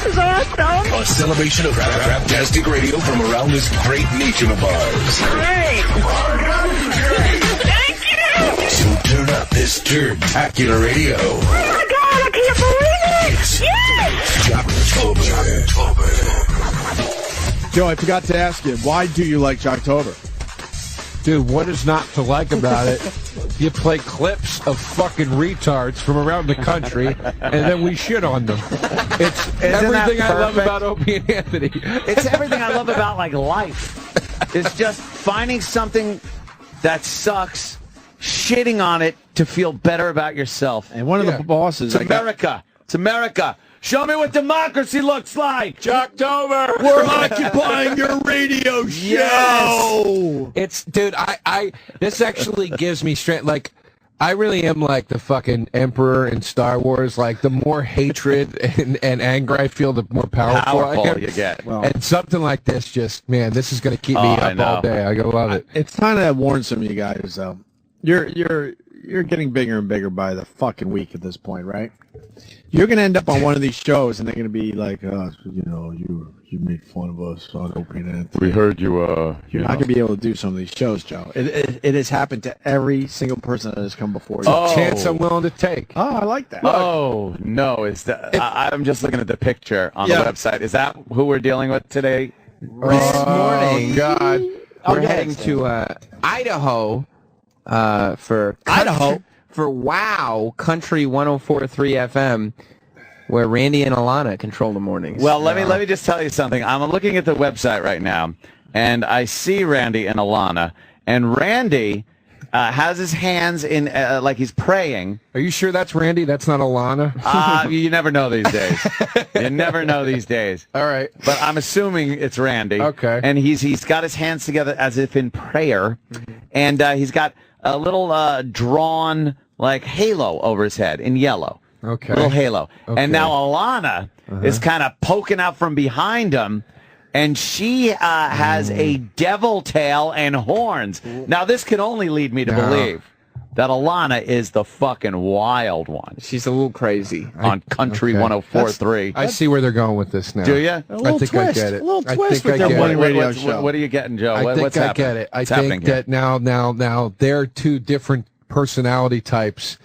This is awesome. A celebration of rap-tastic radio from around this great nation of ours. Great. Thank you. So turn up this turn-tacular radio. Oh my God, I can't believe it. It's Yes. Jocktober. Joe, I forgot to ask you, why do you like Jocktober? Dude, what is not to like about it? You play clips of fucking retards from around the country, and then we shit on them. It's everything I love about Opie and Anthony. It's everything I love about, like, life. It's just finding something that sucks, shitting on it to feel better about yourself. And one of the bosses... It's America. It's America. Show me what democracy looks like. Jocktober! We're occupying your radio show! Yes. It's, dude, this actually gives me strength. Like, I really am like the fucking Emperor in Star Wars. Like, the more hatred and anger I feel, the more powerful I am. you get. Well, And something like this just, man, this is going to keep me up all day. I love it. it's time to warn some of you guys, though. You're getting bigger and bigger by the fucking week at this point, right? You're going to end up on one of these shows, and they're going to be like, you made fun of us on Opie and Anthony. We heard you, You're not going to be able to do some of these shows, Joe. It has happened to every single person that has come before you. Oh. Chance I'm willing to take. Oh, I like that. Oh, no. I'm just looking at the picture on the website. Is that who we're dealing with today? This morning, God. we're heading to Idaho for Wow Country 104.3 FM, where Randy and Alana control the mornings. Well, let me just tell you something. I'm looking at the website right now, and I see Randy and Alana, and Randy has his hands in like he's praying. Are you sure that's Randy? That's not Alana? You never know these days. You never know these days. All right. But I'm assuming it's Randy. Okay. And he's got his hands together as if in prayer, and he's got a little drawn like halo over his head in yellow. Okay. Little halo. Okay. And now Alana is kind of poking out from behind him, and she has a devil tail and horns. Now, this can only lead me to believe that Alana is the fucking wild one. She's a little crazy. On Country 104.3. I see where they're going with this now. Do you? I think I get it. A little I twist think with I their get morning it. radio show. What are you getting, Joe? I think What's I happening? get it. I What's happening think here? that now they're two different personality types,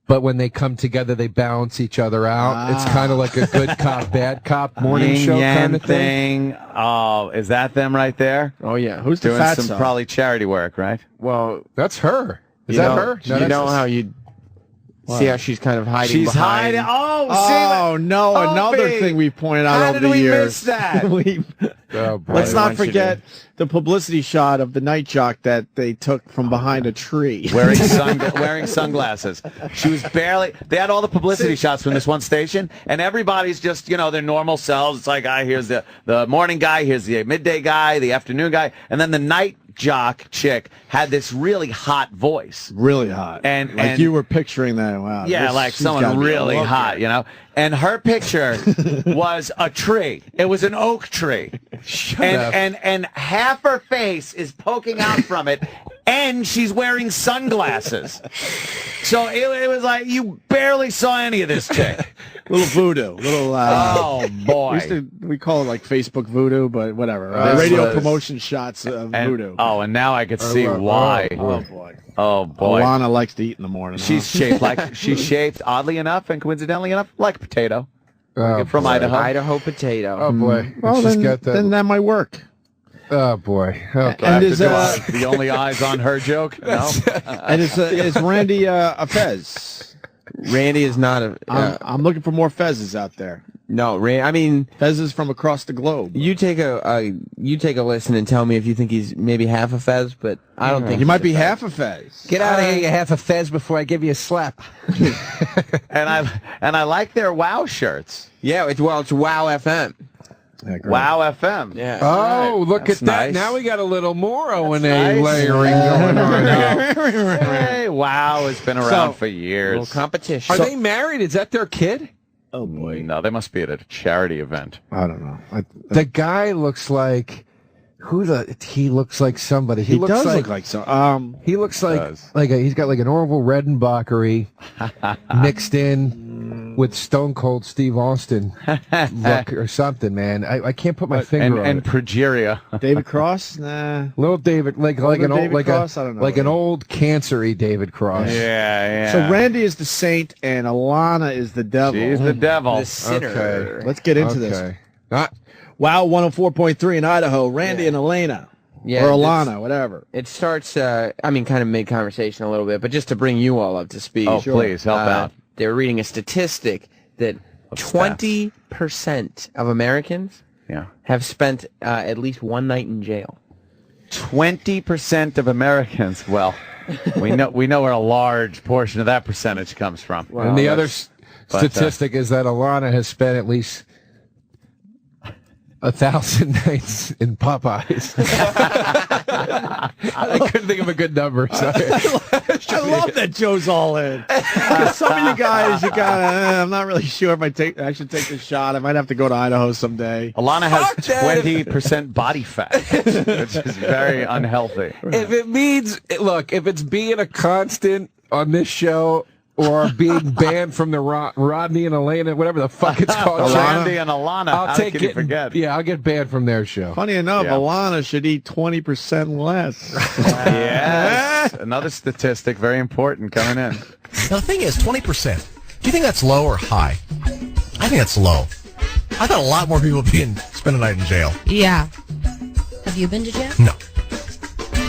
but when they come together, they balance each other out. It's kind of like a good cop, bad cop morning Yin show yang kind of thing. Oh, is that them right there? Oh, yeah. Who's the Doing fat some son? probably charity work, right? Well, That's her. Is you that know, her? No, you that's know us. how you see how she's kind of hiding She's behind. hiding. Oh, Oh, no, another Opie. thing we pointed out How over did the we years. miss that? Oh, boy. Let's I not want you forget the publicity shot of the night jock that they took from behind a tree. wearing sunglasses. She was barely. They had all the publicity shots from this one station, and everybody's just their normal selves. It's like, here's the morning guy, here's the midday guy, the afternoon guy, and then the night jock chick had this really hot voice. Really hot. And you were picturing that. Wow. Yeah, like she's gotta someone be really lovely. hot, And her picture was a tree. It was an oak tree. And half her face is poking out from it, and she's wearing sunglasses. So it was like you barely saw any of this chick. Little voodoo. Oh, boy. We call it like Facebook voodoo, but whatever. This Radio was- promotion shots of voodoo. And now I could see why. Oh, boy. Oh, boy. Alana likes to eat in the morning. She's shaped oddly enough and coincidentally enough like a potato. From boy. Idaho. Idaho potato. Oh boy. Well, Let's just get that. then that might work. Oh boy. Okay. And is the only eyes on her joke? No. and is Randy a Fez? Randy is not a. I'm looking for more Fezes out there. No, I mean, Fezes from across the globe. you take a listen and tell me if you think he's maybe half a Fez, but I don't think He might be he's a Fez. half a Fez. Get out of here, you half a fez, before I give you a slap. And I like their WOW shirts. Yeah, it's Wow FM. Yeah, great. WOW FM. Yeah. Oh, look That's at that. nice. Now we got a little more O&A nice. layering going on now. Hey, WOW has been around for years. Little competition. Are they married? Is that their kid? Oh boy. No, they must be at a charity event. I don't know. The guy looks like he looks like somebody. He does look like so. He looks like does. he's got like an Orville Redenbachery mixed in. with Stone Cold Steve Austin look or something, man. I can't put my finger on and it. progeria. David Cross? Nah. Little David, like an old, David Cross? I don't know. like an old cancer-y David Cross. Yeah. So Randy is the saint and Alana is the devil. She's the devil. The sinner. Okay. Let's get into this. Ah, Wow, 104.3 in Idaho. Randy and Elena. Yeah, or Alana, whatever. It starts, kind of mid-conversation a little bit, but just to bring you all up to speed. Oh, please, help out. They were reading a statistic that 20% of Americans have spent at least one night in jail. 20% of Americans. Well, we know where a large portion of that percentage comes from. Well, and the other statistic is that Alana has spent at least 1,000 nights in Popeyes. I couldn't think of a good number. Sorry. I love that Joe's all in. Some of you guys, I'm not really sure if I should take this shot. I might have to go to Idaho someday. Alana has 20% body fat, which is very unhealthy. If it means, look, if it's being a constant on this show or being banned from the Rodney and Elena, whatever the fuck it's called. Randy and Alana. I'll take it. Forget? Yeah, I'll get banned from their show. Funny enough, Yeah. Alana should eat 20% less. Yes. Another statistic, very important, coming in. Now, the thing is, 20%. Do you think that's low or high? I think that's low. I thought a lot more people would spend a night in jail. Yeah. Have you been to jail? No.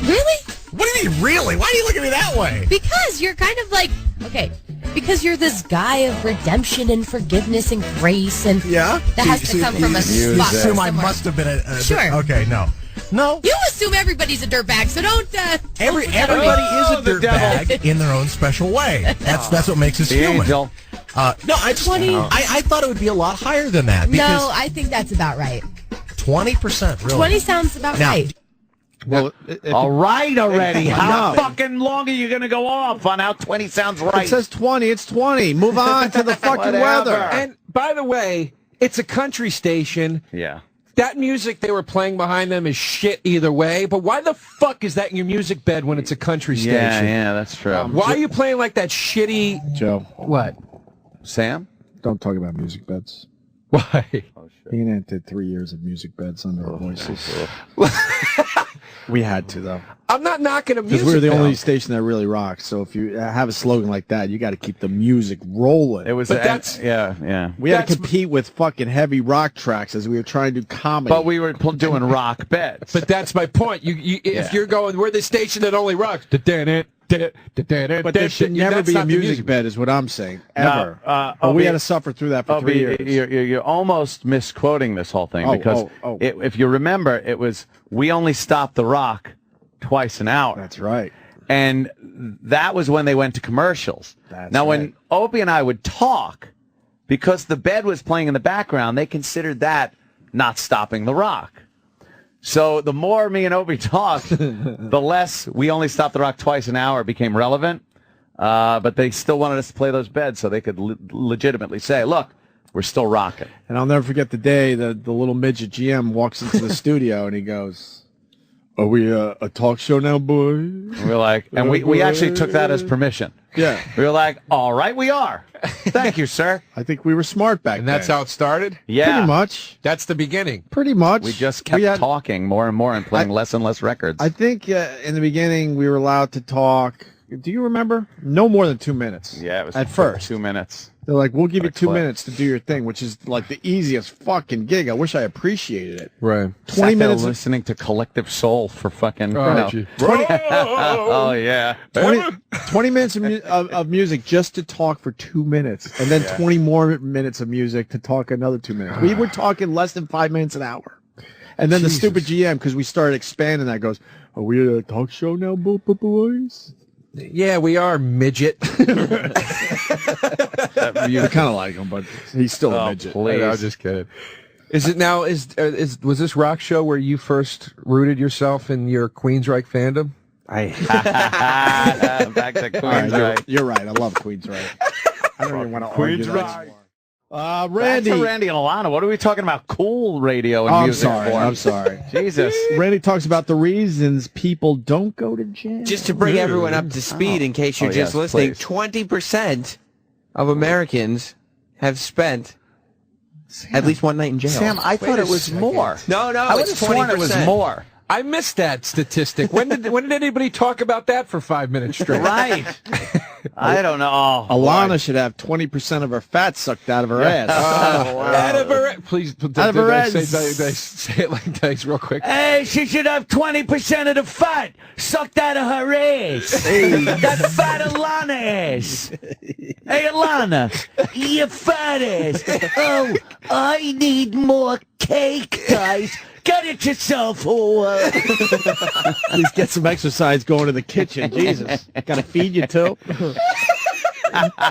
Really? What do you mean, really? Why do you look at me that way? Because you're kind of like, okay, because you're this guy of redemption and forgiveness and grace, and Yeah? that has to come from a spot assume I somewhere. must have been a Sure. Okay, no. No. You assume everybody's a dirtbag, so don't. Everybody Oh, is a the devil. dirtbag in their own special way. That's what makes us The human. angel. No, I thought it would be a lot higher than that. Because No, I think that's about right. 20%, really. 20 sounds about Now, right. Well, All right already. How No. fucking long are you going to go off on how 20 sounds right? it says 20. It's 20. Move on to the fucking Whatever. weather. And by the way, it's a country station. Yeah. That music they were playing behind them is shit either way. But why the fuck is that in your music bed when it's a country station? Yeah, that's true. Why are you playing like that shitty? Joe, What? Sam? don't talk about music beds. Why? He and Aunt did 3 years of music beds under our voices. We had to, though. I'm not knocking a music. Because we're the bed. only station that really rocks. So if you have a slogan like that, you got to keep the music rolling. It was, But that's- yeah. We had to that's- compete with fucking heavy rock tracks as we were trying to do comedy. But we were doing rock beds. But that's my point. If you're going, we're the station that only rocks. But there should never be a music bed, is what I'm saying. Ever. But we had to suffer through that for 3 years. You're almost misquoting this whole thing because if you remember, it was we only stopped the rock twice an hour. That's right. And that was when they went to commercials. When Opie and I would talk, because the bed was playing in the background, they considered that not stopping the rock. So the more me and Opie talked, the less we only stopped the rock twice an hour became relevant. But they still wanted us to play those beds so they could legitimately say, look, we're still rocking. And I'll never forget the day the little midget GM walks into the studio and he goes, "Are we a talk show now, boy?" And we're like, and we actually took that as permission. Yeah. We were like, all right, we are. Thank you, sir. I think we were smart back And that's then. how it started? Yeah. Pretty much. That's the beginning. Pretty much. We just kept talking more and more and playing less and less records. I think in the beginning we were allowed to talk. Do you remember? No more than 2 minutes. Yeah, it was at first. 2 minutes. They're like, we'll give you 2 clip. minutes to do your thing, which is like the easiest fucking gig. I wish I appreciated it. Right. 20 minutes. listening to Collective Soul for fucking. Oh, gee. Oh yeah. 20 minutes of music just to talk for 2 minutes, and then 20 more minutes of music to talk another 2 minutes. We were talking less than 5 minutes an hour. And then the stupid GM, because we started expanding that, goes, "Are we at a talk show now, boys?" Yeah, we are, midget. You kind of like him, but he's still a midget. Please. I was just kidding. Is it now? Was this rock show where you first rooted yourself in your Queensryche fandom? Back to All right, Queensryche. you're right. I love Queensryche. I don't even want to argue that Queensryche. anymore. Back Randy. to Randy and Alana. What are we talking about? Cool radio and Oh, I'm music sorry. for? I'm sorry. Jesus. Randy talks about the reasons people don't go to jail. Just to bring everyone up to speed, in case you're Oh, just yes, listening, please. 20% of Americans have spent at least one night in jail. Sam, I thought it was more. No, I would have it's sworn it was 20%. more. I missed that statistic. When did anybody talk about that for 5 minutes straight? Right. I don't know. Oh, Alana boy. should have 20% of her fat sucked out of her ass. Out of her, please, Out of her ass. say it like that real quick. Hey, she should have 20% of the fat sucked out of her ass. That fat Alana ass. Hey, Alana, you fat ass. Oh, I need more cake, guys. Get it yourself, whore. Please get some exercise going to the kitchen. Jesus. Got to feed you, too.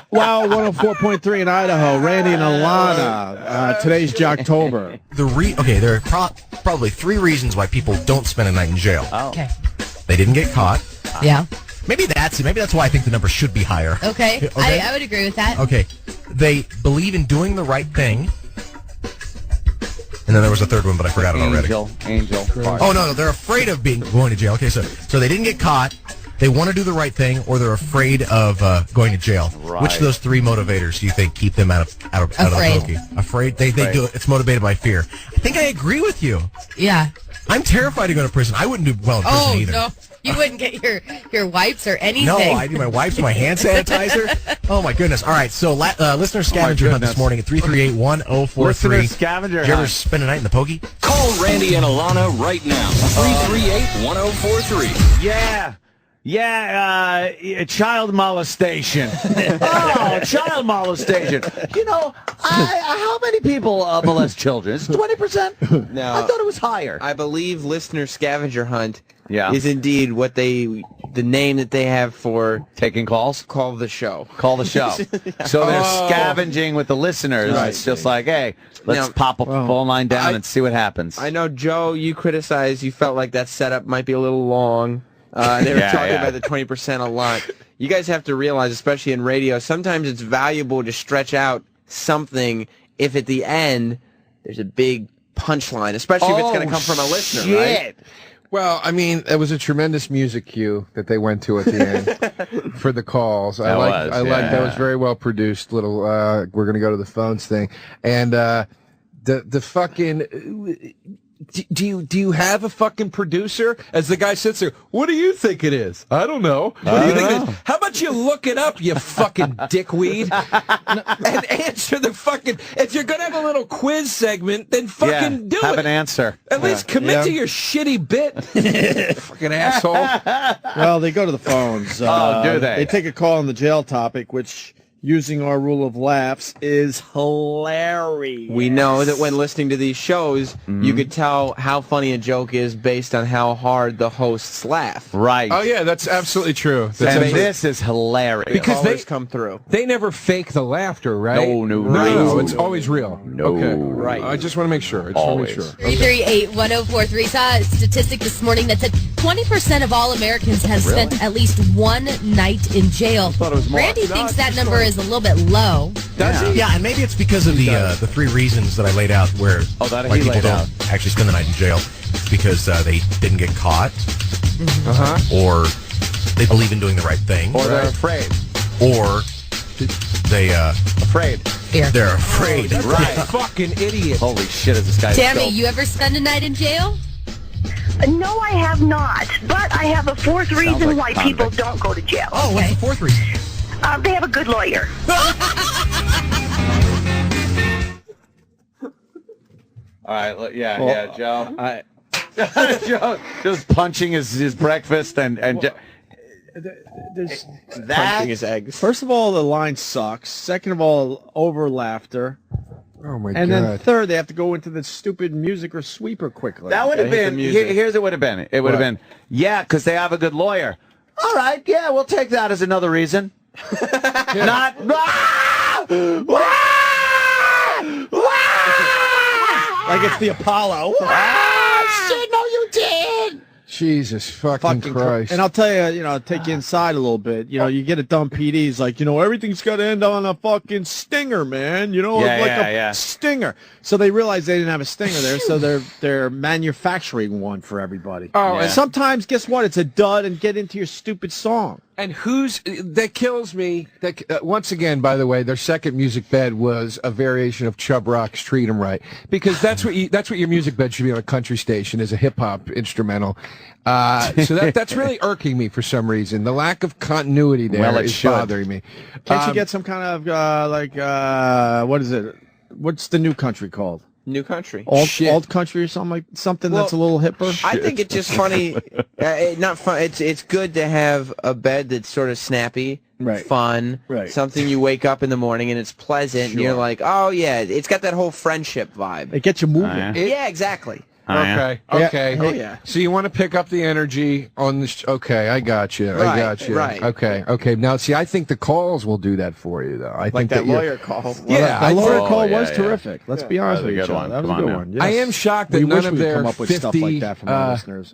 Wow, 104.3 in Idaho. Randy and Alana. Today's Jocktober. There are probably 3 reasons why people don't spend a night in jail. Okay. They didn't get caught. Yeah. Maybe that's it. Maybe that's why I think the number should be higher. Okay. Okay. I would agree with that. Okay. They believe in doing the right thing. And then there was a third one, but I forgot it already. Angel. Oh, no, they're afraid of going to jail. Okay, so they didn't get caught. They want to do the right thing, or they're afraid of going to jail. Right. Which of those 3 motivators do you think keep them out of the pokey? Afraid? They do it. It's motivated by fear. I think I agree with you. Yeah. I'm terrified to go to prison. I wouldn't do well in prison either. No. You wouldn't get your wipes or anything. No, I do my wipes, my hand sanitizer. Oh, my goodness. All right, so listener scavenger hunt this morning at 338-1043. Listener scavenger Did you ever hunt. spend a night in the pokey? Call Randy and Alana right now. 338-1043. Yeah, child molestation. Oh, child molestation. You know, how many people molest children? Is it 20%? No. I thought it was higher. I believe listener scavenger hunt Yeah. is indeed the name that they have for Taking calls? call the show. Call the show. So they're scavenging with the listeners. Right. It's just like, hey, let's Now, pop a phone line down and see what happens. I know, Joe, you criticized, you felt like that setup might be a little long. They were talking about the 20% a lot. You guys have to realize, especially in radio, sometimes it's valuable to stretch out something if at the end there's a big punchline, especially if it's going to come from a listener, right? Well, I mean, it was a tremendous music cue that they went to at the end for the calls. I like that was very well produced. Little, we're going to go to the phones thing, and the fucking. Do you have a fucking producer? As the guy sits there, what do you think it is? I don't know. What do you think it is? How about you look it up, you fucking dickweed, and answer the fucking. If you're gonna have a little quiz segment, then fucking do it. Have an answer. At least commit to your shitty bit, fucking asshole. Well, they go to the phones. Do they? They take a call on the jail topic, which, using our rule of laughs, is hilarious. We know that when listening to these shows, you could tell how funny a joke is based on how hard the hosts laugh. Right. Oh yeah, that's absolutely true. That's And this is hilarious. Because they come through. They never fake the laughter, right? No. It's always real. No. Okay. Right. I just want to make sure. 338-1043. Saw a statistic this morning that said 20% of all Americans have spent at least one night in jail. thought it was more. Randy thinks that number is a little bit low. Does he? Yeah, and maybe it's because of the 3 reasons that I laid out where why people don't actually spend the night in jail. It's because they didn't get caught, or they believe in doing the right thing, Or they're afraid. or they Afraid. Fear. they're afraid. Right. Fucking idiot. Holy shit, is this guy Tammy, dope. you ever spend a night in jail? No, I have not. But I have a fourth reason like why a people convict. don't go to jail. Oh, what's the 4th reason? They have a good lawyer. All right, Joe. Joe just punching his breakfast and There's, Punching his eggs. first of all, the line sucks. Second of all, over laughter. Oh my And god. then third, they have to go into the stupid music or sweeper quickly. that would have hit the been. music. Here's what would have been. It would have been, because they have a good lawyer. All right, yeah, we'll take that as another reason. Not. Like it's the Apollo. Shit, no, you did. Jesus fucking Christ. And I'll tell you, take you inside a little bit. You get a dumb PD. He's like, everything's got to end on a fucking stinger, man. Yeah. Stinger. So they realized they didn't have a stinger there, so they're manufacturing one for everybody. Oh, And sometimes, guess what? It's a dud, and get into your stupid song. And that kills me. Once again, by the way, their second music bed was a variation of Chub Rock's "Treat 'Em Right," because that's what your music bed should be on a country station, is a hip hop instrumental. So that's really irking me for some reason. The lack of continuity there is bothering me. Can't you get some kind of what is it? What's the new country called? New country. Alt country or something that's a little hipper? I think it's just funny. Not fun. It's good to have a bed that's sort of snappy, fun, something you wake up in the morning and it's pleasant, and you're like, oh yeah, it's got that whole friendship vibe. It gets you moving. Yeah, exactly. Okay. Oh, yeah. So you want to pick up the energy on this? Okay, I got you. I got you. Right. Okay. Now, see, I think the calls will do that for you, though. I think that lawyer call. Yeah, the lawyer call was terrific. Let's be honest with each other. That was a good one. Yes. I am shocked that none of their come up with 50, stuff like that from our listeners.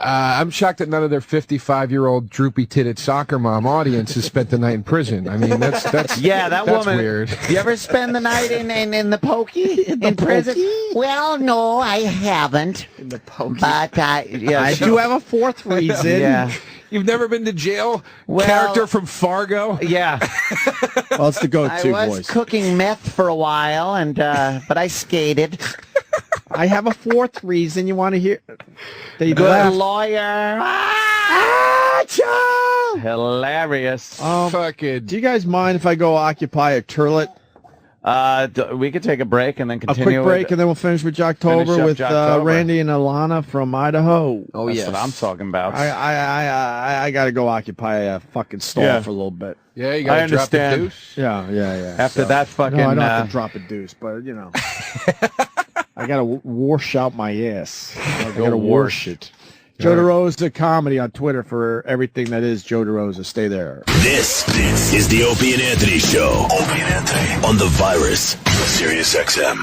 I'm shocked that none of their 55-year-old droopy-titted soccer mom audience has spent the night in prison. I mean, that's that woman. Weird. You ever spend the night in the pokey in prison? Well, no, I haven't. In the pokey. But I do have a fourth reason. Yeah. You've never been to jail? Well, character from Fargo? Yeah. Well, it's the go-to I was voice. cooking meth for a while, and but I skated. I have a fourth reason. You want to hear? They Good lawyer. Hilarious. Fucking. Do you guys mind if I go occupy a turlet? We could take a break and then A continue. quick break, and then we'll finish with Jocktober with Jocktober. Randy and Alana from Idaho. Oh, yes. That's what I'm talking about. I got to go occupy a fucking stall for a little bit. Yeah, you got to drop the deuce. Yeah. After that fucking... No, I don't have to drop a deuce, but, you know. I got to wash out my ass. I got to wash it. Joe DeRosa Comedy on Twitter for everything that is Joe DeRosa. Stay there. This is the Opie and Anthony Show. Opie and Anthony on the Virus, Sirius XM.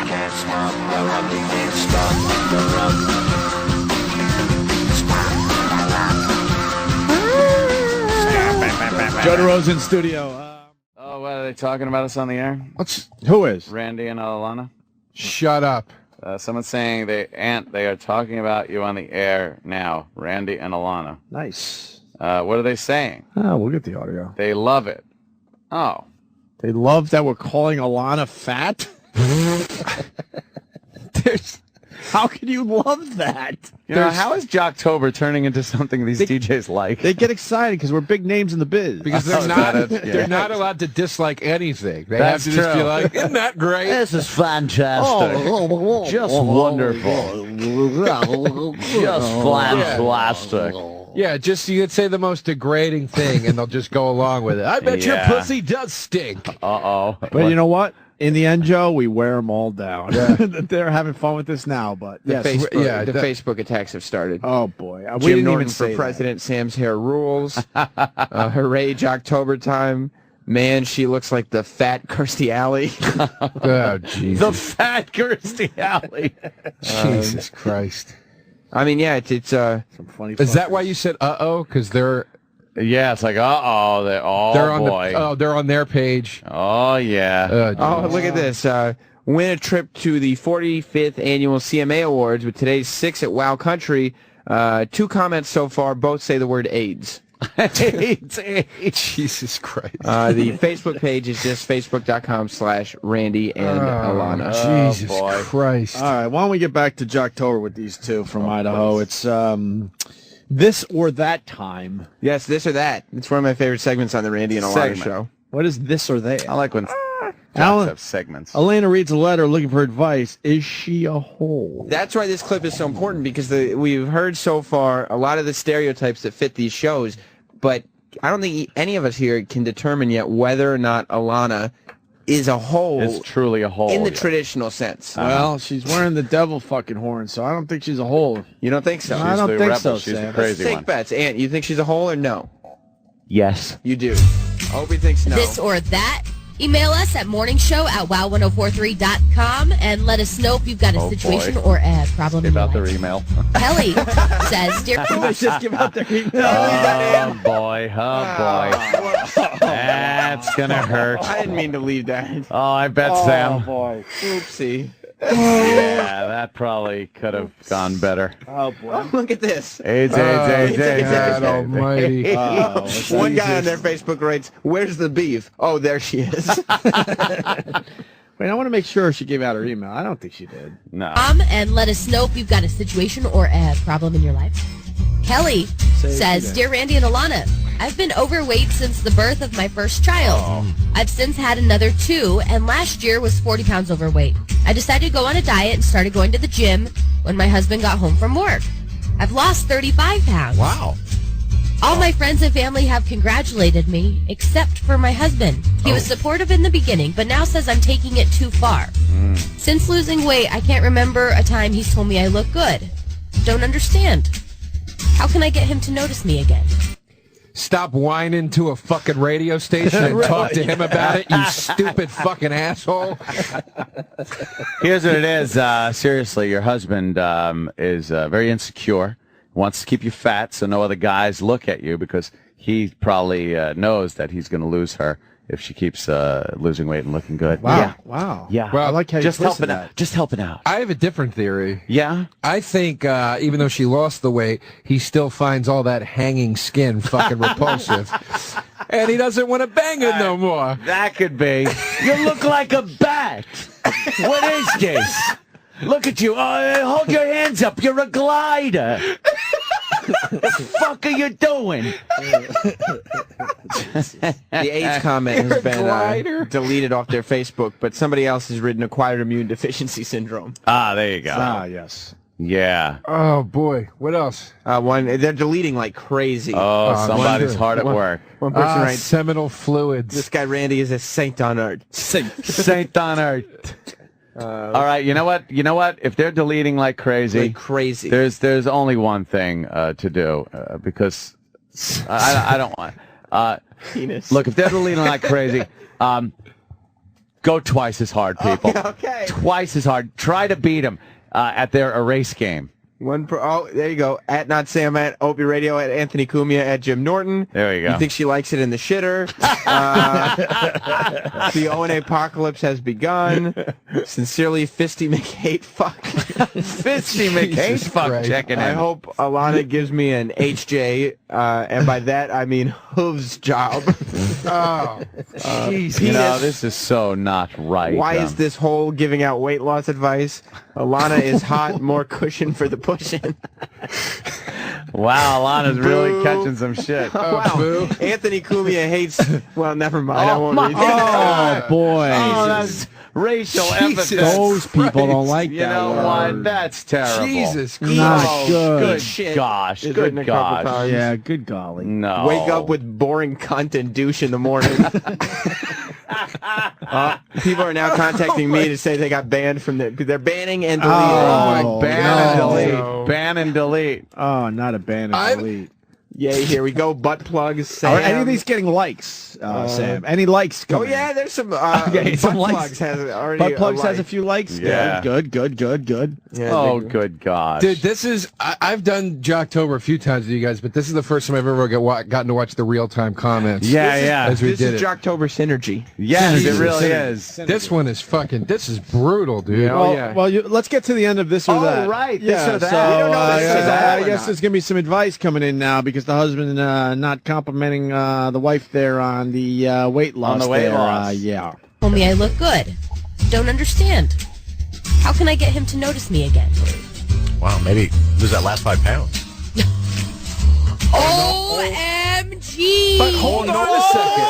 Joe DeRosa in studio. Oh, what are they talking about us on the air? Who is? Randy and Alana. Shut up. Someone's saying they are talking about you on the air now, Randy and Alana. Nice. What are they saying? Oh, we'll get the audio. They love it. Oh. They love that we're calling Alana fat? How can you love that? You know, how is Jocktober turning into something these DJs like? They get excited because we're big names in the biz. Because they're not allowed to dislike anything. They have to just be like, isn't that great? This is fantastic. Just wonderful. Just fantastic. Yeah, just you could say the most degrading thing and they'll just go along with it. I bet your pussy does stink. Uh-oh. But you know what? In the end, Joe, we wear them all down. Yeah. They're having fun with this now, but the Facebook attacks have started. Oh boy, we Jim didn't Norton even say for president. Sam's hair rules. Hooray, Jocktober time. Man, she looks like the fat Kirstie Alley. Oh, Jesus. The fat Kirstie Alley. Jesus Christ. I mean, yeah, it's some funny. Is that why you said uh-oh? Because they're... Yeah, it's like, uh-oh. They're on they're on their page. Oh, yeah. Oh, look at this. Win a trip to the 45th Annual CMA Awards with today's 6 at Wow Country. 2 comments so far. Both say the word AIDS. AIDS. Jesus Christ. The Facebook page is just facebook.com/Randy and Alana. Jesus Christ. All right, why don't we get back to Jocktober with these two from Idaho? Please. It's this or that time. Yes, this or that. It's one of my favorite segments on the Randy and Alana show. What is this or that? I like when have segments. Alana reads a letter looking for advice. Is she a hole? That's why this clip is so important, because we've heard so far a lot of the stereotypes that fit these shows, but I don't think any of us here can determine yet whether or not Alana is a hole. Is truly a hole. In the traditional sense. Well, she's wearing the devil fucking horn, so I don't think she's a hole. You don't think so? No, I don't think so, She's Sam. the crazy Let's take one. bets. Ant, you think she's a hole or no? Yes. You do. Opie thinks no. This or that. Email us at morningshow@wow1043.com and let us know if you've got a situation or a problem. Give out their email. Kelly says, dear... Just give out their email. Oh, boy. That's going to hurt. I didn't mean to leave that. Oh, I bet, Sam. Oh, boy. Oopsie. Yeah, that probably could have gone better. Oh, boy. Oh, look at this. AIDS. God almighty. One guy on their Facebook writes, "Where's the beef?" Oh, there she is. Wait, I want to make sure she gave out her email. I don't think she did. No. And let us know if you've got a situation or a problem in your life. Kelly says, "Dear Randy and Alana, I've been overweight since the birth of my first child. I've since had another 2, and last year was 40 pounds overweight. I decided to go on a diet and started going to the gym when my husband got home from work. I've lost 35 pounds. Wow. All my friends and family have congratulated me, except for my husband. He was supportive in the beginning, but now says I'm taking it too far. Since losing weight, I can't remember a time he's told me I look good. Don't understand. How can I get him to notice me again?" Stop whining to a fucking radio station and talk to him about it, you stupid fucking asshole. Here's what it is. Seriously, your husband is very insecure, wants to keep you fat so no other guys look at you because he probably knows that he's going to lose her if she keeps losing weight and looking good. Wow. Yeah. Wow. Yeah. Well, I like how just you helping that. out. Just helping out. I have a different theory. Yeah? I think even though she lost the weight, he still finds all that hanging skin fucking repulsive. And he doesn't want to bang her no more. That could be. You look like a bat. What is this? Look at you. Hold your hands up. You're a glider. What the fuck are you doing? The AIDS comment has been deleted off their Facebook, but somebody else has written acquired immune deficiency syndrome. Ah, there you go. Ah, yes. Yeah. Oh, boy. What else? They're deleting like crazy. Oh, somebody's hard at work. One person writes, seminal fluids. "This guy Randy is a saint on earth." Saint on earth. All right, you know what? If they're deleting like crazy, there's only one thing to do because I don't want. Penis. Look, if they're deleting like crazy, go twice as hard, people. Okay. Twice as hard. Try to beat them at their erase game. There you go. At Not Sam, at Opie Radio, at Anthony Cumia, at Jim Norton. There you go. You think she likes it in the shitter? The O&A apocalypse has begun. Sincerely, Fisty McHate Fuck. Fisty McHate Fuck checking in. I hope Alana gives me an HJ, and by that I mean hooves job. Jesus. You know, this is so not right. Why is this whole giving out weight loss advice? Alana is hot, more cushion for the pushing. Wow, Alana's really catching some shit. Wow. Anthony Cumia hates... Well, never mind. I won't read Oh, boy. Oh, that's racial epithets. Those people don't like that. You know what? That's terrible. Jesus Christ. Not good. Good shit. gosh. Is written Good a couple gosh. times. Yeah, good golly. No. Wake up with boring cunt and douche in the morning. People are now contacting me to say they got banned from they're banning and deleting. Oh, ban and delete. no. Ban and delete. Oh, not a ban and delete. Yay, here we go. Butt plugs. Sam. Are any of these getting likes, Sam? Any likes Oh coming? yeah, there's some. Okay, Butt some likes. plugs has already. Butt plugs has a like. few likes. Yeah. Good. Yeah, Oh, they- good gosh. Dude, this is... I've done Jocktober a few times with you guys, but this is the first time I've ever gotten to watch the real-time comments. Yeah. As we This did is it. Jocktober synergy. Yes, Jesus. it really is. This one is fucking... This is brutal, dude. Oh, yeah. Well, let's get to the end of this or Oh, that. right, this Yeah, or that. So, We don't know if this is that I or guess not. there's going to be some advice coming in now because the husband not complimenting the wife there on the weight loss. On the weight there. loss. Yeah. Told me I look good. Don't understand. How can I get him to notice me again? Wow, maybe lose that last 5 pounds. OMG! But hold on a second.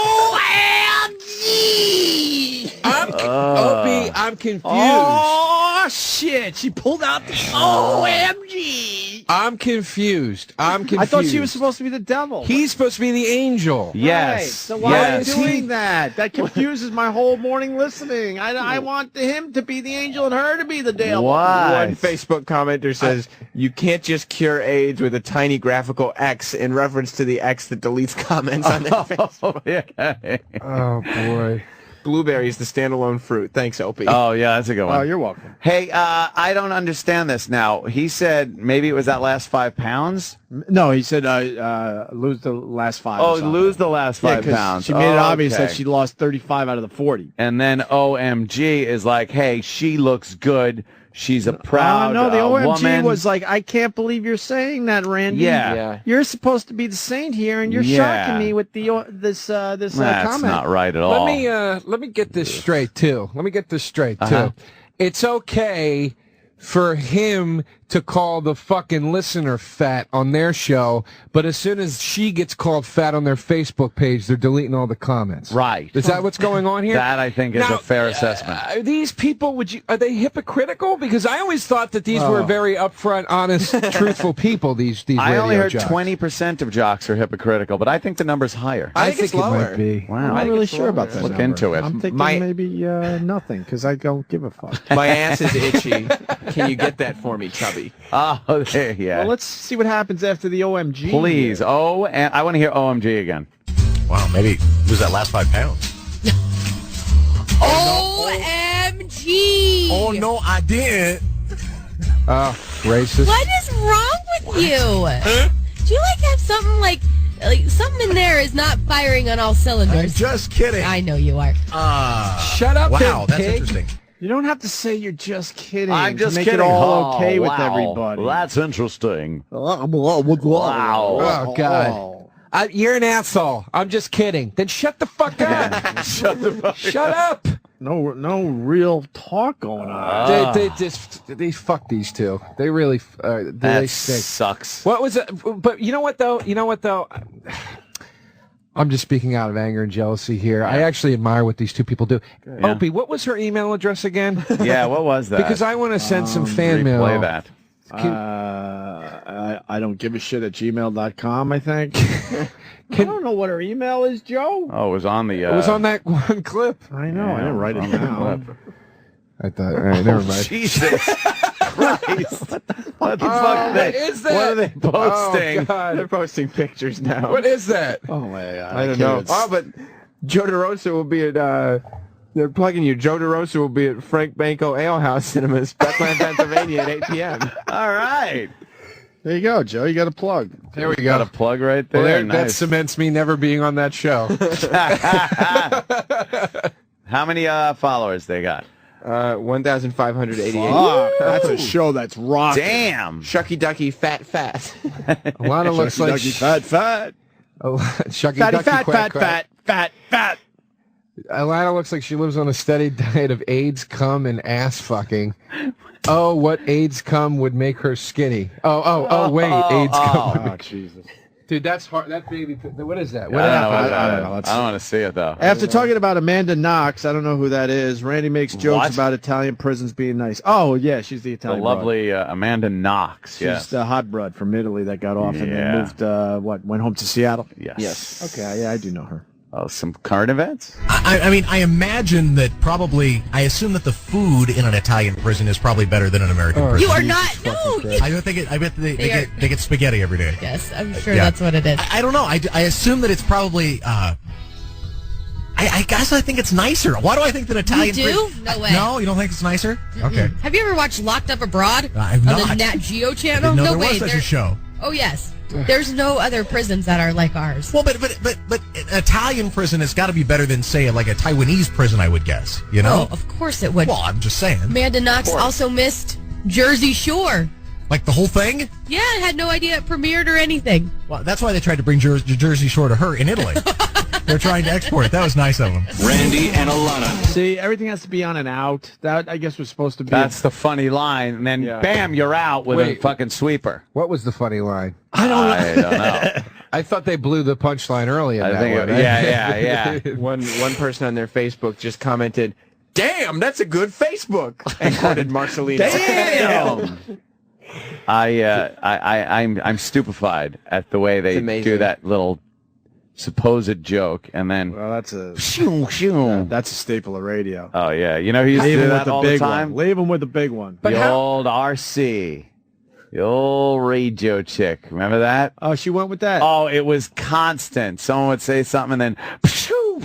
Opie, I'm confused. Oh shit! She pulled out the OMG. I'm confused. I thought she was supposed to be the devil. He's supposed to be the angel. Yes. Right. So why yes. are you doing that? That confuses my whole morning listening. I want him to be the angel and her to be the devil. Why? One Facebook commenter says, "You can't just cure AIDS with a tiny graphical X," in reference to the X that deletes comments on their Facebook. Yeah. Oh, boy. Blueberry is the standalone fruit. Thanks, Opie. Oh, yeah, that's a good one. Oh, you're welcome. Hey, I don't understand this now. He said maybe it was that last 5 pounds. No, he said lose the last 5. Oh, lose the last 5 pounds. She made it obvious that she lost 35 out of the 40. And then OMG is like, hey, she looks good. She's a proud no, the OMG woman. was like, I can't believe you're saying that, Randy. Yeah. You're supposed to be the saint here, and you're shocking me with this That's comment. not right at all. Let me get this straight too. It's okay for him to call the fucking listener fat on their show, but as soon as she gets called fat on their Facebook page, they're deleting all the comments. Right. Is that what's going on here? That, I think, is a fair assessment. Are these people, are they hypocritical? Because I always thought that these were very upfront, honest, truthful people, these I only heard jocks. 20% of jocks are hypocritical, but I think the number's higher. I think it's lower. It might be. Wow. I'm not really sure about that. Look into it. I'm thinking maybe nothing, because I don't give a fuck. My ass is itchy. Can you get that for me, Chubby? Oh, there, yeah. Well, let's see what happens after the OMG. Please. And I want to hear OMG again. Wow, maybe lose that last 5 pounds. OMG! Oh, no, I didn't. Racist. What is wrong with you? Do you like have something like something in there is not firing on all cylinders? I'm just kidding. I know you are. Shut up, wow, that's pig. interesting. You don't have to say you're just kidding. I'm just to make kidding. it all okay with wow. everybody. That's interesting. Wow. Oh, God. You're an asshole. I'm just kidding. Then shut the fuck up. Shut up. No real talk going on. They fuck these two. They really they stink. Sucks. What was it? But you know what though? I'm just speaking out of anger and jealousy here. I actually admire what these two people do. Yeah. Opie, what was her email address again? Yeah, what was that? Because I want to send some fan mail. Replay that. I don't give a shit at gmail.com, I think. I don't know what her email is, Joe. Oh, it was on the... it was on that one clip. I know. I didn't write it down. I thought... All right, never mind. Jesus Christ. What the fuck? What is that? What are they posting? Oh, God. They're posting pictures now. What is that? Oh, my God. I don't know. Oh, but Joe DeRosa will be at... they're plugging you. Joe DeRosa will be at Frank Banco Ale House Cinemas, Bethlehem, Pennsylvania at 8 p.m. All right. There you go, Joe. You got a plug. There we go. Got a plug right there. Well, that Nice. cements me never being on that show. How many followers they got? 1,588. Fuck, that's a show that's rocking. Damn. Shucky Ducky Fat. Alana looks like fat. Shucky Fatty, Ducky fat, quack, fat, quack. fat. Alana looks like she lives on a steady diet of AIDS cum and ass fucking. Oh, what AIDS cum would make her skinny. Oh, wait, AIDS cum. Oh, Jesus. Dude, that's hard. That baby. What is that? I What don't happened? know. I don't know. I don't want to see it, though. After talking about Amanda Knox, I don't know who that is. Randy makes jokes What? about Italian prisons being nice. Oh, yeah, she's the The Italian broad. lovely Amanda Knox. She's Yes. the hot broad from Italy that got off and Yeah. then moved, went home to Seattle? Yes. Okay, yeah, I do know her. Oh, some current events? I mean, I imagine that I assume that the food in an Italian prison is probably better than an American prison. You are not. No. I bet they get spaghetti every day. Yes, I'm sure that's what it is. I don't know. I assume that it's probably. I guess I think it's nicer. Why do I think that Italian? You do? No way. No, you don't think it's nicer? Okay. Have you ever watched Locked Up Abroad I've on the not. Nat Geo channel? No, No there way. was such a show. Oh yes. There's no other prisons that are like ours. Well, but an Italian prison has got to be better than, say, like a Taiwanese prison, I would guess. You know? Oh, of course it would. Well, I'm just saying. Amanda Knox also missed Jersey Shore. Like the whole thing? Yeah, I had no idea it premiered or anything. Well, that's why they tried to bring Jersey Shore to her in Italy. They're trying to export it. That was nice of them. Randy and Alana. See, everything has to be on and out. That, I guess, was supposed to be. That's the funny line. And then, bam, you're out with a fucking sweeper. What was the funny line? I don't know. I thought they blew the punchline early in that one. Yeah. One person on their Facebook just commented, "Damn, that's a good Facebook," and quoted Marcelino. Damn. I'm stupefied at the way they do that little supposed joke, and then Well, that's a shoo. that's a staple of radio. Oh yeah, you know he used to Leave do him with that the all big the time. one. Leave him with the big one. The old RC, the old radio chick. Remember that? Oh, she went with that. Oh, it was constant. Someone would say something, and then shoo,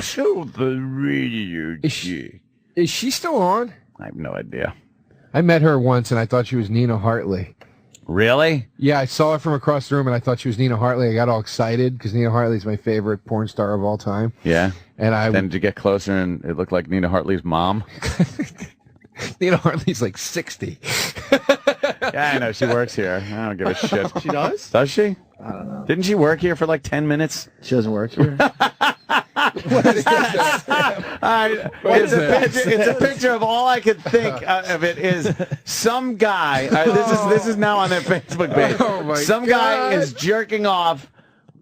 the radio chick. Is she still on? I have no idea. I met her once, and I thought she was Nina Hartley. Really? Yeah, I saw her from across the room, and I thought she was Nina Hartley. I got all excited because Nina Hartley's my favorite porn star of all time. Yeah. And then did you get closer, and it looked like Nina Hartley's mom? Nina Hartley's like 60. Yeah, I know. She works here. I don't give a shit. She does? Does she? I don't know. Didn't she work here for like 10 minutes? She doesn't work here. It's a picture of all I could think of. It is some guy. This is now on their Facebook page. Oh my some guy is jerking off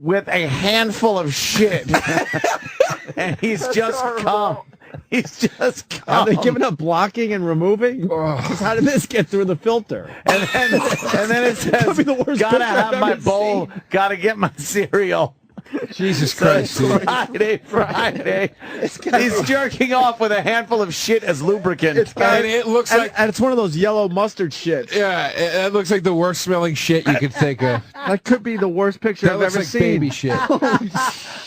with a handful of shit, and he's just come. He's just come. Are they giving up blocking and removing? 'Cause how did this get through the filter? And then it says, Could be the worst gotta picture I've have my ever bowl, seen. gotta get my cereal. Jesus Christ, dude. Friday. He's jerking off with a handful of shit as lubricant. And it looks like... And it's one of those yellow mustard shits. Yeah, it looks like the worst smelling shit you could think of. That could be the worst picture That I've looks ever like seen. baby shit.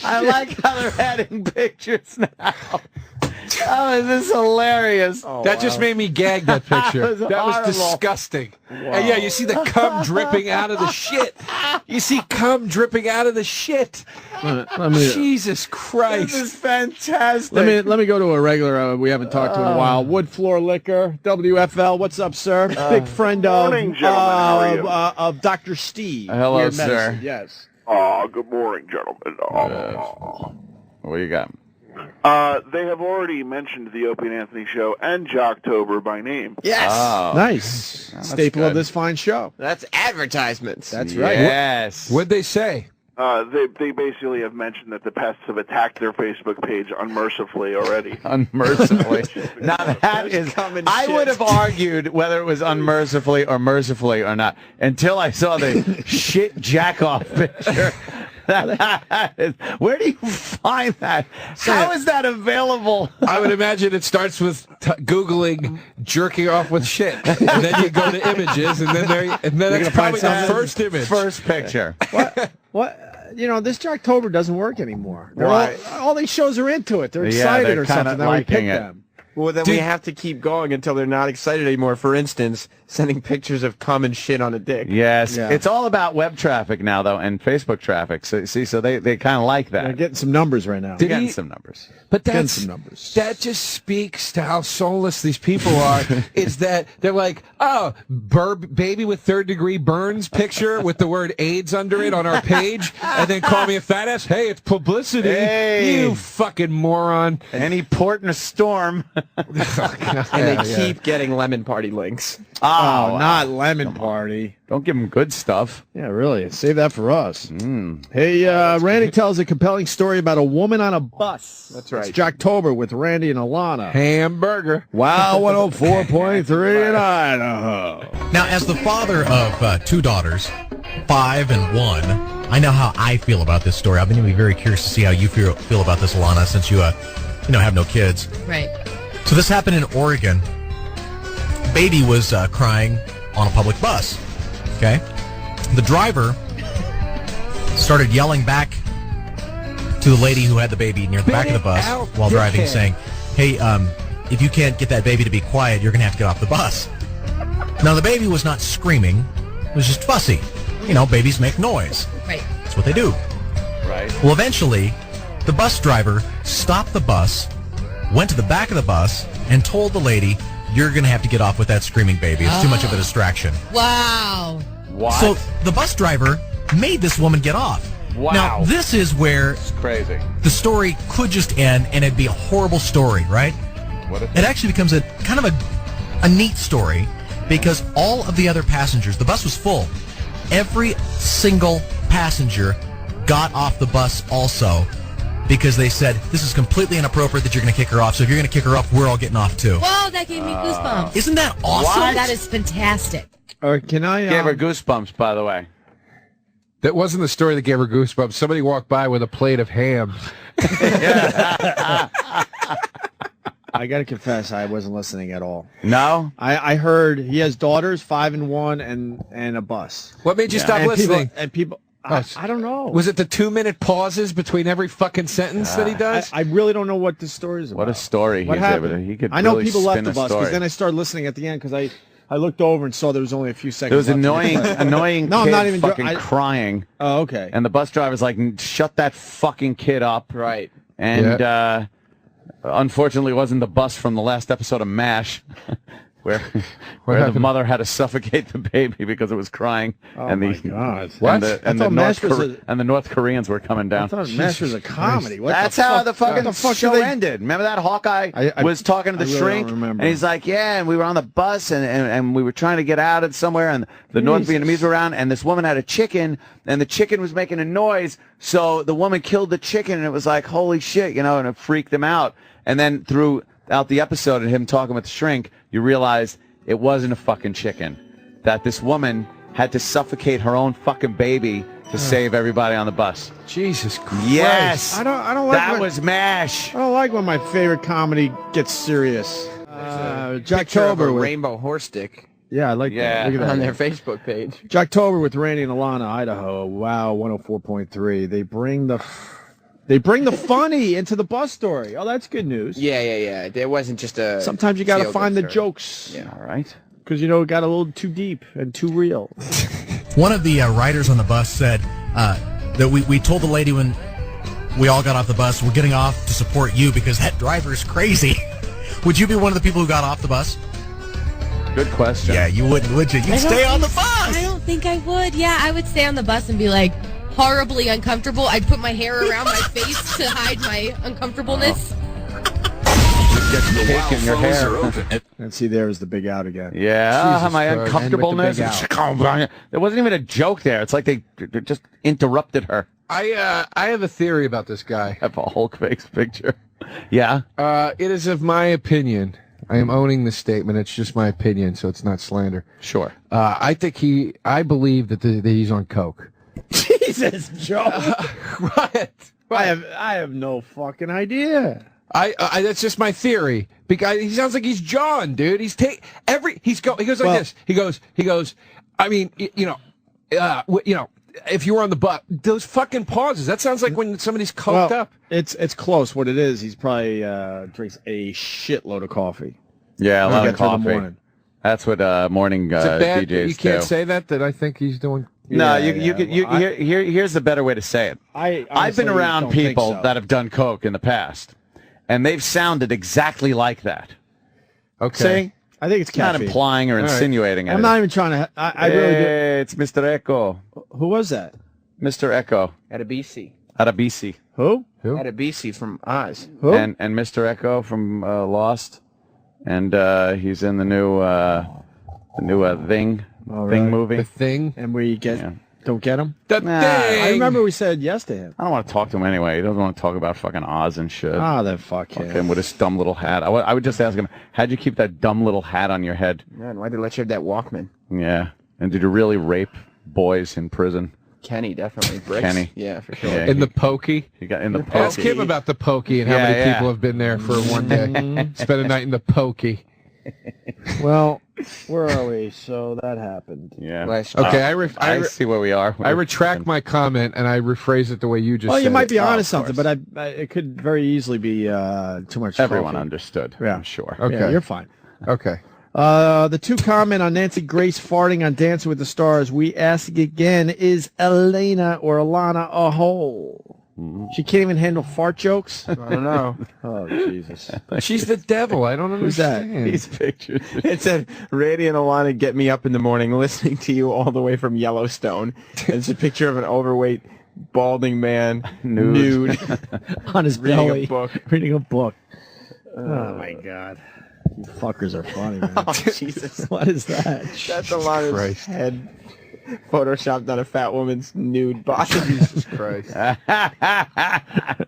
I like how they're adding pictures now. Oh, this is hilarious. That just made me gag, that picture. That was That was horrible. disgusting. And yeah, you see the cum dripping out of the shit. You see cum dripping out of the shit. Let me, Jesus Christ. This is fantastic. let me go to a regular we haven't talked to in a while. Wood Floor Liquor, WFL. What's up, sir? Big friend of morning, gentlemen. How are you? of Dr. Steve. Hello, Weird sir. Medicine, yes. Good morning, gentlemen. What do you got? They have already mentioned the Opie and Anthony show and Jocktober by name. Yes. Oh. Nice. Staple of good. this fine show. That's advertisements. That's right. Yes. What'd they say? They basically have mentioned that the pests have attacked their Facebook page unmercifully already. Unmercifully. Now that is, common I shit. would have argued whether it was unmercifully or mercifully or not until I saw the shit jack-off picture. Where do you find that? How is that available? I would imagine it starts with Googling jerking off with shit. And then you go to images, and then it's probably the first image. First picture. What? You know, this Jocktober doesn't work anymore. They're Why? all these shows are into it. They're Yeah, excited they're or kinda something. Now we liking pick it. them. Well, then we have to keep going until they're not excited anymore. For instance, sending pictures of cum and shit on a dick. Yes. Yeah. It's all about web traffic now, though, and Facebook traffic. So, see, they kind of like They're that. getting some numbers right now. They're getting some numbers. But Getting that's, some numbers. that just speaks to how soulless these people are. Is that they're like, oh, baby with third-degree burns picture with the word AIDS under it on our page, and then call me a fat ass. Hey, it's publicity. Hey. You fucking moron. Any port in a storm. And they keep getting lemon party links. Oh, not Lemon Party. Don't give them good stuff. Yeah, really. Save that for us. Hey, Randy tells a compelling story about a woman on a bus. That's right. It's Jocktober with Randy and Alana. Hamburger. Wow, 104.3 in Idaho. Now, as the father of two daughters, 5 and 1, I know how I feel about this story. I'm going to be very curious to see how you feel about this, Alana, since you have no kids. Right. So this happened in Oregon. Baby was crying on a public bus. Okay, the driver started yelling back to the lady who had the baby near the back of the bus while driving, saying, "Hey, if you can't get that baby to be quiet, you're gonna have to get off the bus." Now the baby was not screaming; it was just fussy. You know, babies make noise. Right. That's what they do. Right. Well, eventually, the bus driver stopped the bus, went to the back of the bus, and told the lady, "You're going to have to get off with that screaming baby. It's too much of a distraction." Wow. What? So the bus driver made this woman get off. Wow. Now, this is where It's crazy. the story could just end, and it'd be a horrible story, right? What if It actually becomes a kind of a neat story, because all of the other passengers, the bus was full. Every single passenger got off the bus also, because they said, this is completely inappropriate that you're going to kick her off, so if you're going to kick her off, we're all getting off too. Whoa, that gave me goosebumps. Isn't that awesome? What? That is fantastic. Or can I? Gave her goosebumps, by the way. That wasn't the story that gave her goosebumps. Somebody walked by with a plate of ham. I got to confess, I wasn't listening at all. No? I heard he has daughters, 5 and 1, and a bus. What made you stop And listening? People, I don't know. Was it the 2-minute pauses between every fucking sentence that he does? I really don't know what this story is about. What a story What he's able happened? to. He could I know really people left spin the a bus because story. then I started listening at the end because I looked over and saw there was only a few seconds. There was left. annoying No, I'm kid not even fucking crying. Oh, okay. And the bus driver's like, shut that fucking kid up. Right. And unfortunately, it wasn't the bus from the last episode of MASH, where the mother had to suffocate the baby because it was crying. Oh, and my God. And the North Koreans were coming down. I thought MASH was a comedy. That's how the fucking show ended. Remember that? Hawkeye was talking to the shrink, and he's like, yeah, and we were on the bus, and we were trying to get out of somewhere, and the North Vietnamese were around, and this woman had a chicken, and the chicken was making a noise, so the woman killed the chicken, and it was like, holy shit, and it freaked them out. And then throughout the episode and him talking with the shrink, you realize it wasn't a fucking chicken, that this woman had to suffocate her own fucking baby to save everybody on the bus. Jesus Christ. Yes. I don't like that was MASH. I don't like when my favorite comedy gets serious. Jocktober with rainbow horse stick. Yeah, I like that. Look at that. On their Facebook page. Jocktober with Randy and Alana, Idaho. Wow, 104.3. They bring the funny into the bus story. Oh, that's good news. Yeah. There wasn't just a... Sometimes you got to find the jokes. Yeah, all right. Because, it got a little too deep and too real. One of the riders on the bus said that we told the lady when we all got off the bus, we're getting off to support you because that driver's crazy. Would you be one of the people who got off the bus? Good question. Yeah, you wouldn't, would you? You'd stay on the bus. I don't think I would. Yeah, I would stay on the bus and be like horribly uncomfortable. I'd put my hair around my face to hide my uncomfortableness. Cake in your hair. And see, there's the big out again. Yeah, my uncomfortableness. The There wasn't even a joke there. It's like they just interrupted her. I have a theory about this guy. I have a Hulk face picture. Yeah. It is of my opinion. I am owning this statement. It's just my opinion, so it's not slander. Sure. I believe that he's on coke. Jesus, Joe. What? I have no fucking idea. That's just my theory. Because he sounds like he's John, dude. He goes like this. He goes. I mean, if you were on the bus, those fucking pauses. That sounds like when somebody's coked up. It's close. What it is, he's probably drinks a shitload of coffee. Yeah, a lot of coffee. That's what morning DJs do. You can't say that I think he's doing. No, here's the better way to say it. I've been around people that have done coke in the past, and they've sounded exactly like that. Okay. See? I think it's caffeine. Not implying or insinuating it. I'm not even trying to... I really do. It's Mr. Echo. Who was that? Mr. Echo. Adebisi. Adebisi. Who? Adebisi from Oz. Who? And Mr. Echo from Lost. And he's in the new Thing. Thing movie. The Thing. And we don't get him? The Thing! I remember we said yes to him. I don't want to talk to him anyway. He doesn't want to talk about fucking Oz and shit. Then fuck him. Okay, with his dumb little hat. I would just ask him, how'd you keep that dumb little hat on your head? Man, why'd they let you have that Walkman? Yeah. And did you really rape boys in prison? Kenny, definitely. Bricks. Kenny. Yeah, for sure. Yeah, in the pokey? He got in the pokey. Ask him about the pokey and how many people have been there for one day. Spend a night in the pokey. Well, where are we? So that happened. Yeah. Okay, I see where we are. I retract my comment and I rephrase it the way you just said. Well, you might be Oh, onto of something, course. but it could very easily be too much Everyone coffee. understood. Yeah. I'm sure. Okay. Yeah, you're fine. Okay. The two comment on Nancy Grace farting on Dancing with the Stars. We ask again, is Alana a hole? She can't even handle fart jokes? I don't know. Oh, Jesus. She's the devil. I don't Who's that? understand. These pictures. It said, Randy and Alana get me up in the morning listening to you all the way from Yellowstone. And it's a picture of an overweight, balding man, nude On his reading belly. a book. Reading a book. Oh, my God. You fuckers are funny, man. Oh, Jesus. What is that? That's Alana's Christ. head photoshopped on a fat woman's nude body. Jesus Christ.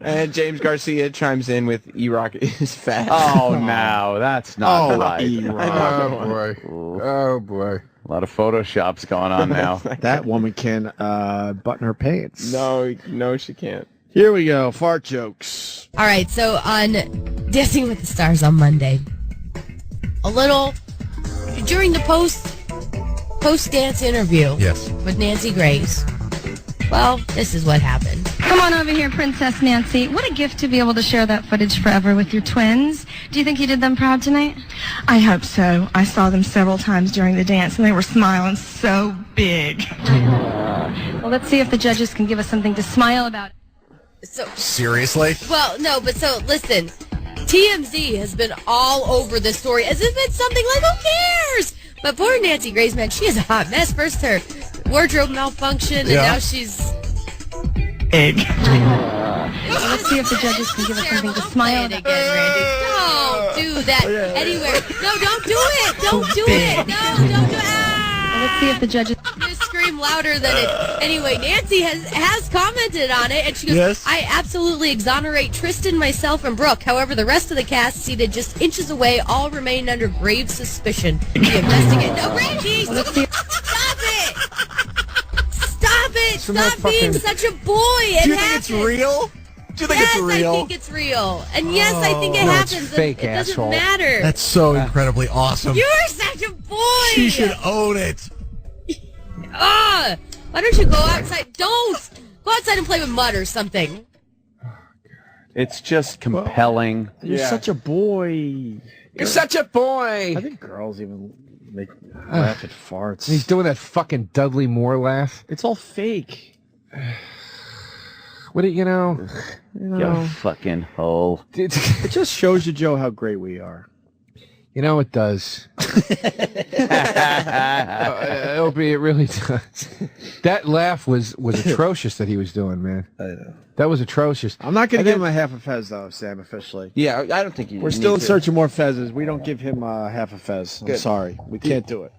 And James Garcia chimes in with E-Rock is fat. Oh, no, that's not right. Oh, boy. Oh, boy. A lot of Photoshops going on now. That woman can button her pants. No, she can't. Here we go. Fart jokes. All right, so on Dancing with the Stars on Monday, during the post-dance interview Yes. with Nancy Grace, well, this is what happened. Come on over here, Princess Nancy. What a gift to be able to share that footage forever with your twins. Do you think you did them proud tonight? I hope so. I saw them several times during the dance, and they were smiling so big. Well, let's see if the judges can give us something to smile about. So seriously? Well, no, but so listen. TMZ has been all over this story as if it's something like, who cares? But poor Nancy Grace, man, she is a hot mess. First her wardrobe malfunction, and now she's... Egg. Well, let's see if the judges can give us something to smile about. Again, Randy. Don't do that anywhere. No, don't do it. Don't do it. No, don't do it. Well, let's see if the judges... Just scream louder than it. Anyway, Nancy has commented on it, and she goes, Yes. I absolutely exonerate Tristan, myself, and Brooke. However, the rest of the cast, seated just inches away, all remain under grave suspicion. The investigate. No, Randy! Well, let's see... Stop it! Stop it! Stop being such a boy! Do you think it's real? Do you think it's real? Yes, I think it's real. And yes, I think it happens. fake, it doesn't asshole. matter. That's so incredibly awesome. You're such a boy! She should own it. Why don't you go outside? Don't! Go outside and play with mud or something. It's just compelling. You're such a boy. You're such a boy. I think girls even laugh at farts. He's doing that fucking Dudley Moore laugh. It's all fake. What do you know? You fucking hoe. It just shows you, Joe, how great we are. You know it does. Opie, it really does. That laugh was atrocious that he was doing, man. I know. That was atrocious. I'm not going to give him a half a fez, though, Sam, officially. Yeah, I don't think you We're still in search of more fezzes. We don't give him half a fez. I'm sorry. We can't do it.